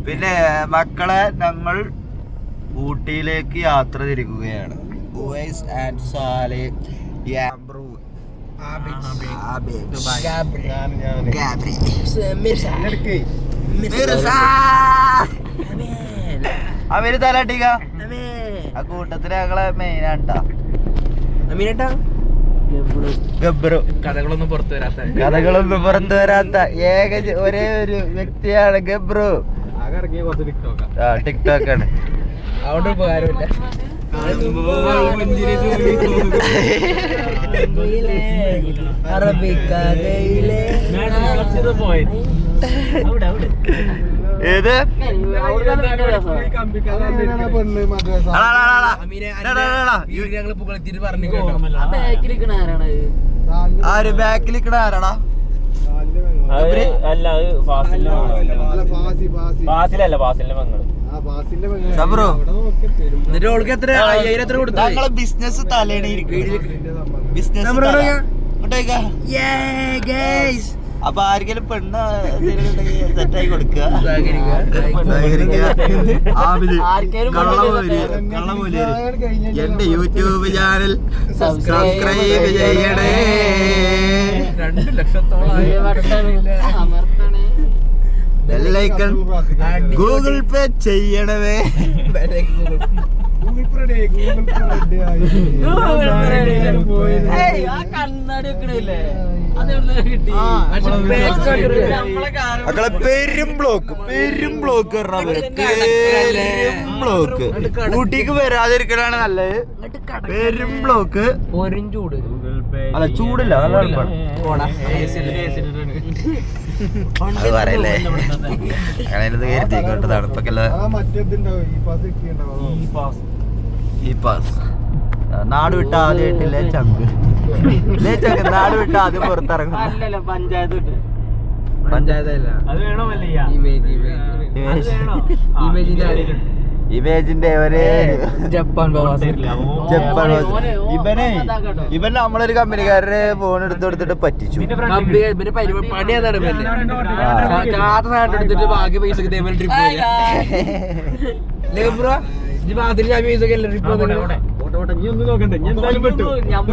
പിന്നെ മക്കളെ ഞങ്ങൾ ഊട്ടിയിലേക്ക് യാത്ര തിരിക്കുകയാണ്. ഉവൈസ് ആൻഡ് സാലിം, യാബ്രു, അവര് തലട്ടിക്ക ആ കൂട്ടത്തില് ഞങ്ങളെ മെയിനാണ്ടാ ഗബ്രു. കഥകളൊന്നും പുറത്തു വരാത്ത ഏക ഒരേ ഒരു വ്യക്തിയാണ് ഗബ്രു. ടിക്ടോക്ക് ആണ്, അതുകൊണ്ട് ഉപകാരമില്ല. ഏത് ആര് ബാക്കിലിക്കണ ആരാടാ? ഞങ്ങളെ ബിസിനസ് തലേണ ബിസിനസ്. അപ്പൊ ആർക്കെങ്കിലും പെണ്ണ് സെറ്റായി കൊടുക്കുക. എന്റെ യൂട്യൂബ് ചാനൽ സബ്സ്ക്രൈബ് ചെയ്യണേ. 2 ലക്ഷത്തോളം ഗൂഗിൾ പേ ചെയ്യണമേ. മക്കളെ പെരും ബ്ലോക്ക് ഊട്ടിക്ക് വരാതിരിക്കലാണ് നല്ലത്. പെരും ബ്ലോക്ക്, അല്ല ചൂടില്ല, നല്ല അത് പറയല്ലേ. അങ്ങനെ കരുതിക്കോട്ടെ തണുപ്പൊക്കെ. ഈ പാസ് നാട് വിട്ട ആദ്യമായിട്ടില്ലേ ചങ്ക് നാട് വിട്ട ആദ്യം പുറത്തിറങ്ങും. ഇമേജിന്റെ ഇവൻ നമ്മളൊരു കമ്പനിക്കാരന് ഫോൺ എടുത്ത് കൊടുത്തിട്ട് പറ്റിച്ചു. ബാക്കി പൈസ ട്രിപ്പ്